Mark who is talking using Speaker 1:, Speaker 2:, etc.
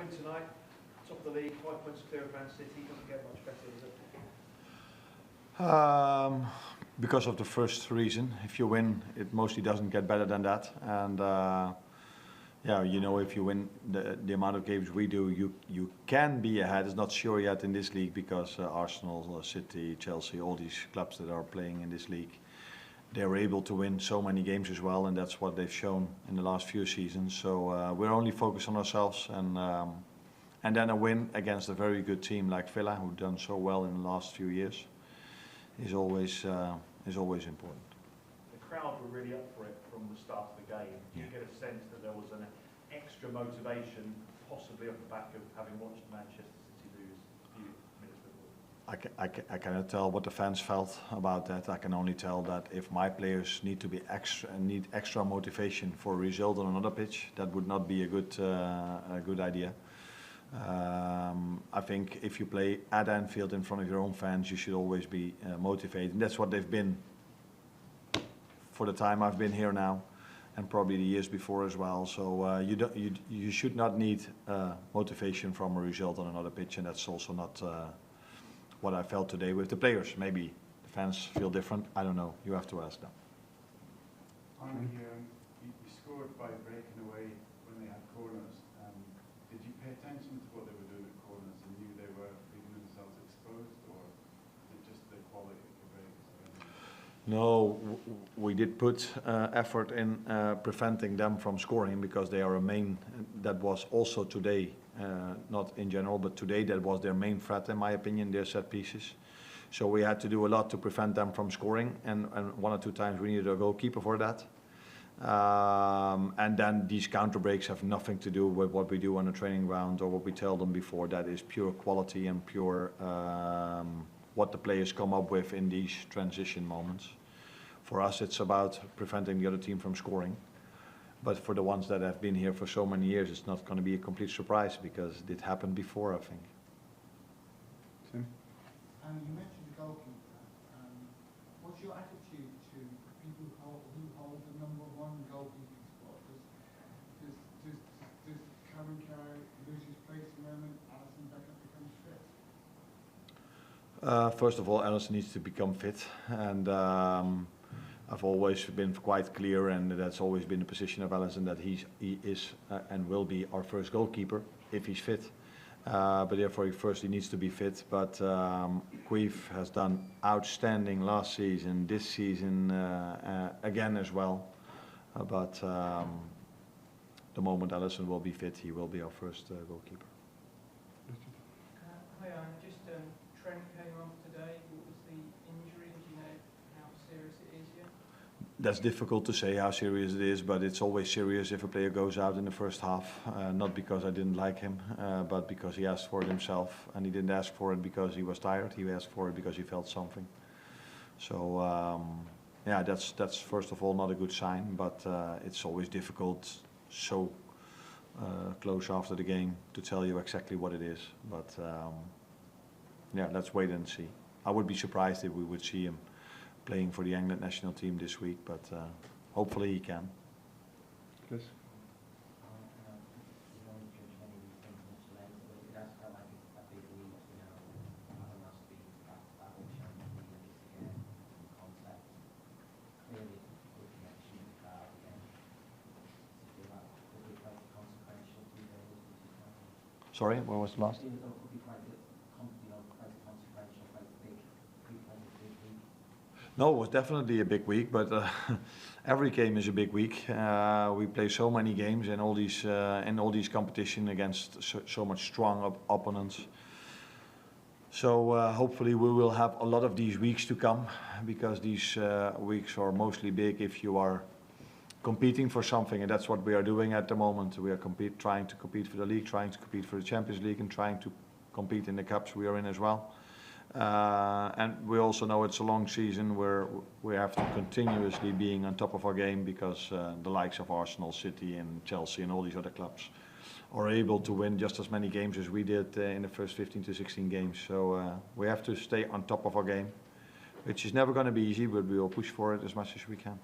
Speaker 1: win tonight, top of the league, 5 points clear of Man City, doesn't get much better, does it?
Speaker 2: Because of the first reason, if you win, it mostly doesn't get better than that. And yeah, you know, if you win the amount of games we do, you can be ahead. It's not sure yet in this league because Arsenal, City, Chelsea, all these clubs that are playing in this league, they're able to win so many games as well, and that's what they've shown in the last few seasons. So we're only focused on ourselves, and then a win against a very good team like Villa, who've done so well in the last few years, is always important.
Speaker 1: The crowd were really up for it from the start of the game. Do you get a sense that there was an extra motivation, possibly off the back of having watched Manchester City lose a few minutes before?
Speaker 2: I cannot tell what the fans felt about that. I can only tell that if my players need extra motivation for a result on another pitch, that would not be a good idea. I think if you play at Anfield in front of your own fans, you should always be motivated. And that's what they've been for the time I've been here now, and probably the years before as well. So you should not need motivation from a result on another pitch, and that's also not what I felt today with the players. Maybe the fans feel different. I don't know. You have to ask them.
Speaker 3: Arne, you scored by breaking away when they had corners. Did you pay attention to what they were doing at corners and knew they were leaving themselves exposed, or is it just the quality of the breaks?
Speaker 2: No, we did put effort in preventing them from scoring, because they are a main. That was also today, not in general, but today that was their main threat, in my opinion, their set pieces. So we had to do a lot to prevent them from scoring, and one or two times we needed a goalkeeper for that. And then these counter breaks have nothing to do with what we do on the training ground or what we tell them before. That is pure quality and pure what the players come up with in these transition moments. For us, it's about preventing the other team from scoring. But for the ones that have been here for so many years, it's not going to be a complete surprise, because it happened before, I think.
Speaker 3: Tim?
Speaker 4: You mentioned the goalkeeper. What's your attitude to people who hold the #1 goalkeeping spot? Does Cameron Carey lose his place the moment Alisson Becker becomes fit?
Speaker 2: First of all, Alisson needs to become fit, and I've always been quite clear, and that's always been the position of Alisson, that he is and will be our first goalkeeper if he's fit. But therefore, he needs to be fit. But Queef has done outstanding last season, this season again as well. But the moment Alisson will be fit, he will be our first goalkeeper.
Speaker 5: Hi, Arne. Just Trent came off today. What was the injury? Do you know how serious it is yet?
Speaker 2: That's difficult to say how serious it is, but it's always serious if a player goes out in the first half. Not because I didn't like him, but because he asked for it himself, and he didn't ask for it because he was tired. He asked for it because he felt something. So yeah, that's first of all not a good sign, but it's always difficult so close after the game to tell you exactly what it is. But yeah, let's wait and see. I would be surprised if we would see him playing for the England national team this week, but hopefully he can.
Speaker 3: Chris?
Speaker 2: Sorry, what was the last? No, it was definitely a big week, but every game is a big week. We play so many games in all these competitions against so much strong opponents. So hopefully we will have a lot of these weeks to come, because these weeks are mostly big if you are competing for something, and that's what we are doing at the moment. We are trying to compete for the league, trying to compete for the Champions League, and trying to compete in the cups we are in as well. And we also know it's a long season where we have to continuously being on top of our game, because the likes of Arsenal, City and Chelsea and all these other clubs are able to win just as many games as we did in the first 15 to 16 games. So we have to stay on top of our game, which is never going to be easy, but we will push for it as much as we can.